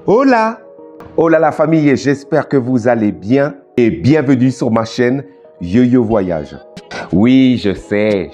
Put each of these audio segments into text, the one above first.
Hola! Hola la famille, j'espère que vous allez bien et bienvenue sur ma chaîne Yo-Yo Voyage. Oui, je sais.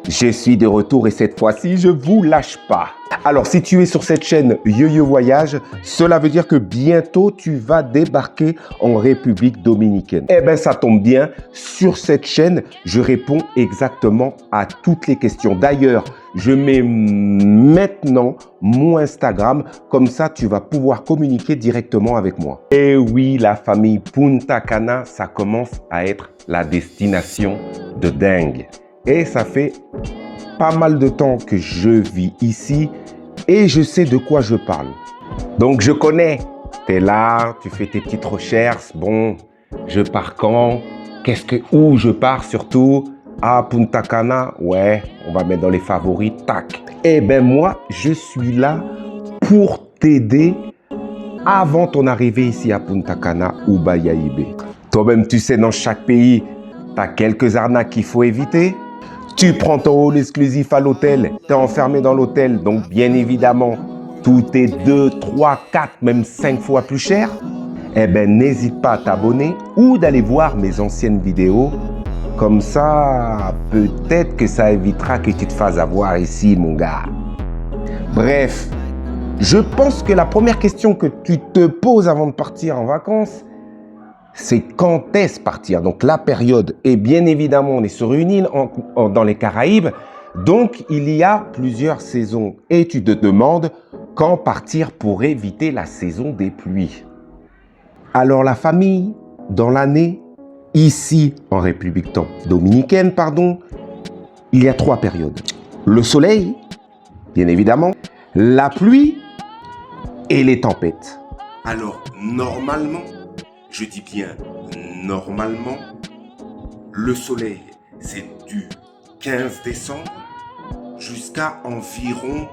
Je suis de retour et cette fois-ci, je vous lâche pas. Alors, si tu es sur cette chaîne Yo-Yo Voyage, cela veut dire que bientôt, tu vas débarquer en République Dominicaine. Eh bien, ça tombe bien. Sur cette chaîne, je réponds exactement à toutes les questions. D'ailleurs, je mets maintenant mon Instagram. Comme ça, tu vas pouvoir communiquer directement avec moi. Et oui, la famille Punta Cana, ça commence à être la destination de dingue. Et ça fait pas mal de temps que je vis ici et je sais de quoi je parle. Donc je connais. Tu es là, tu fais tes petites recherches. Bon, je pars quand? Où je pars surtout? À Punta Cana? Ouais, on va mettre dans les favoris. Tac. Eh ben moi, je suis là pour t'aider avant ton arrivée ici à Punta Cana ou Bayahibe. Toi-même, tu sais, dans chaque pays, tu as quelques arnaques qu'il faut éviter. Tu prends ton hall exclusif à l'hôtel, tu es enfermé dans l'hôtel, donc bien évidemment, tout est 2, 3, 4, même 5 fois plus cher. Eh bien, n'hésite pas à t'abonner ou d'aller voir mes anciennes vidéos. Comme ça, peut-être que ça évitera que tu te fasses avoir ici, mon gars. Bref, je pense que la première question que tu te poses avant de partir en vacances, c'est quand est-ce partir? Donc la période, et bien évidemment on est sur une île dans les Caraïbes, donc il y a plusieurs saisons et tu te demandes quand partir pour éviter la saison des pluies. Alors la famille, dans l'année, ici en République Dominicaine, il y a 3 périodes. Le soleil, bien évidemment, la pluie et les tempêtes. Alors normalement, je dis bien normalement, le soleil, c'est du 15 décembre jusqu'à environ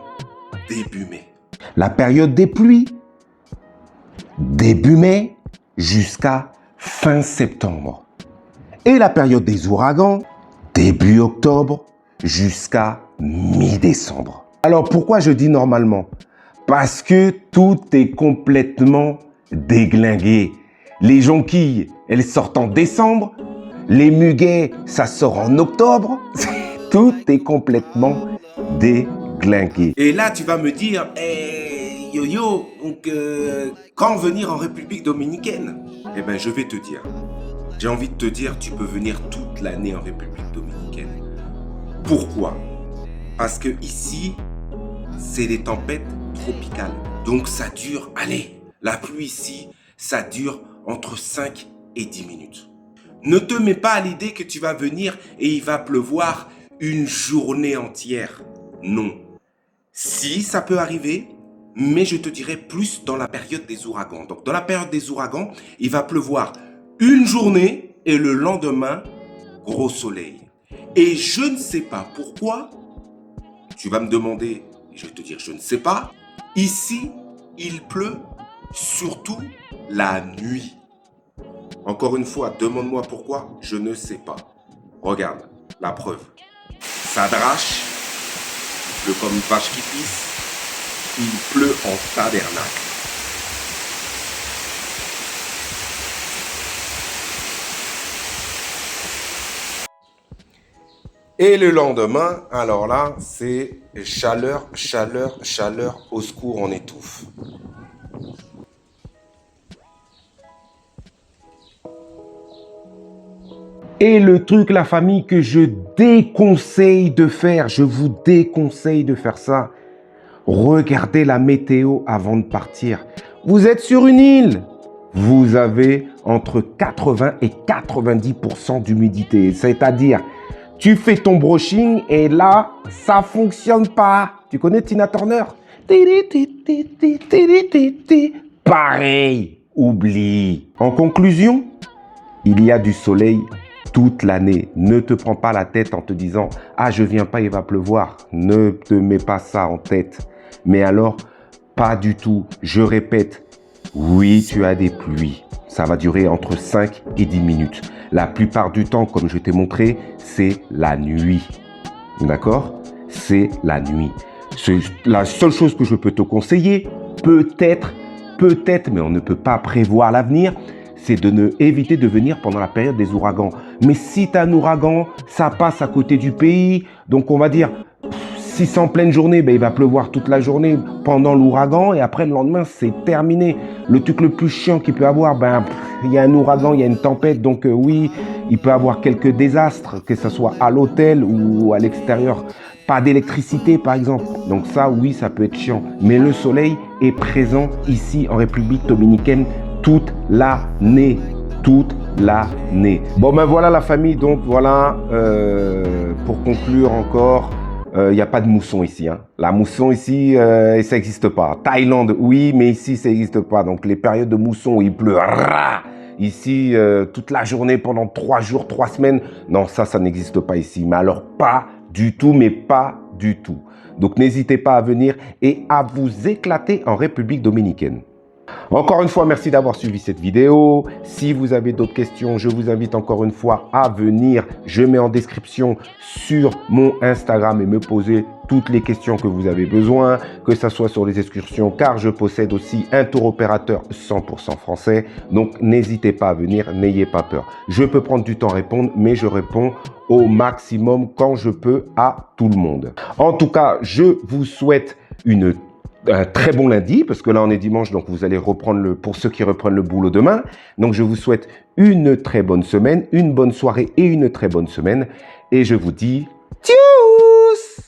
début mai. La période des pluies, début mai jusqu'à fin septembre. Et la période des ouragans, début octobre jusqu'à mi-décembre. Alors pourquoi je dis normalement? Parce que tout est complètement déglingué. Les jonquilles, elles sortent en décembre. Les muguets, ça sort en octobre. Tout est complètement déglingué. Et là, tu vas me dire, hey, Yo-Yo, donc, quand venir en République Dominicaine? Eh bien, je vais te dire. J'ai envie de te dire, tu peux venir toute l'année en République Dominicaine. Pourquoi? Parce que ici, c'est des tempêtes tropicales. Donc, ça dure, allez, la pluie ici, ça dure entre 5 et 10 minutes. Ne te mets pas à l'idée que tu vas venir et il va pleuvoir une journée entière. Non. Si, ça peut arriver, mais je te dirai plus dans la période des ouragans. Donc, dans la période des ouragans, il va pleuvoir une journée et le lendemain, gros soleil. Et je ne sais pas pourquoi, tu vas me demander, et je vais te dire, je ne sais pas, ici, il pleut surtout la nuit. Encore une fois, demande-moi pourquoi, je ne sais pas. Regarde, la preuve. Ça drache, il pleut comme une vache qui pisse, il pleut en tabernacle. Et le lendemain, alors là, c'est chaleur, chaleur, chaleur, au secours, on étouffe. Et le truc, la famille, que je déconseille de faire, je vous déconseille de faire ça. Regardez la météo avant de partir. Vous êtes sur une île. Vous avez entre 80 et 90% d'humidité. C'est-à-dire, tu fais ton brushing et là, ça fonctionne pas. Tu connais Tina Turner? Pareil, oublie. En conclusion, il y a du soleil toute l'année. Ne te prends pas la tête en te disant « Ah, je viens pas, il va pleuvoir ». Ne te mets pas ça en tête. Mais alors, pas du tout. Je répète, oui, tu as des pluies. Ça va durer entre 5 et 10 minutes. La plupart du temps, comme je t'ai montré, c'est la nuit. d'accord, c'est la nuit. La seule chose que je peux te conseiller, peut-être, mais on ne peut pas prévoir l'avenir, c'est de ne éviter de venir pendant la période des ouragans. Mais si tu as un ouragan, ça passe à côté du pays, donc on va dire, si c'est en pleine journée, ben, il va pleuvoir toute la journée pendant l'ouragan et après le lendemain, c'est terminé. Le truc le plus chiant qu'il peut avoir, ben, il y a un ouragan, il y a une tempête, donc oui, il peut avoir quelques désastres, que ce soit à l'hôtel ou à l'extérieur. Pas d'électricité, par exemple. Donc ça, oui, ça peut être chiant. Mais le soleil est présent ici en République dominicaine toute l'année. Toute l'année. Bon, ben voilà la famille. Donc voilà, pour conclure encore, il n'y a pas de mousson ici. Hein. La mousson ici, ça n'existe pas. Thaïlande, oui, mais ici, ça n'existe pas. Donc les périodes de mousson où il pleut, ici, toute la journée, pendant 3 jours, 3 semaines, non, ça n'existe pas ici. Mais alors pas du tout, mais pas du tout. Donc n'hésitez pas à venir et à vous éclater en République dominicaine. Encore une fois, merci d'avoir suivi cette vidéo. Si vous avez d'autres questions, je vous invite encore une fois à venir. Je mets en description sur mon Instagram et me poser toutes les questions que vous avez besoin, que ce soit sur les excursions, car je possède aussi un tour opérateur 100% français. Donc, n'hésitez pas à venir, n'ayez pas peur. Je peux prendre du temps à répondre, mais je réponds au maximum quand je peux à tout le monde. En tout cas, je vous souhaite un très bon lundi, parce que là on est dimanche, donc vous allez reprendre pour ceux qui reprennent le boulot demain. Donc je vous souhaite une très bonne semaine, une bonne soirée et une très bonne semaine. Et je vous dis tchuss!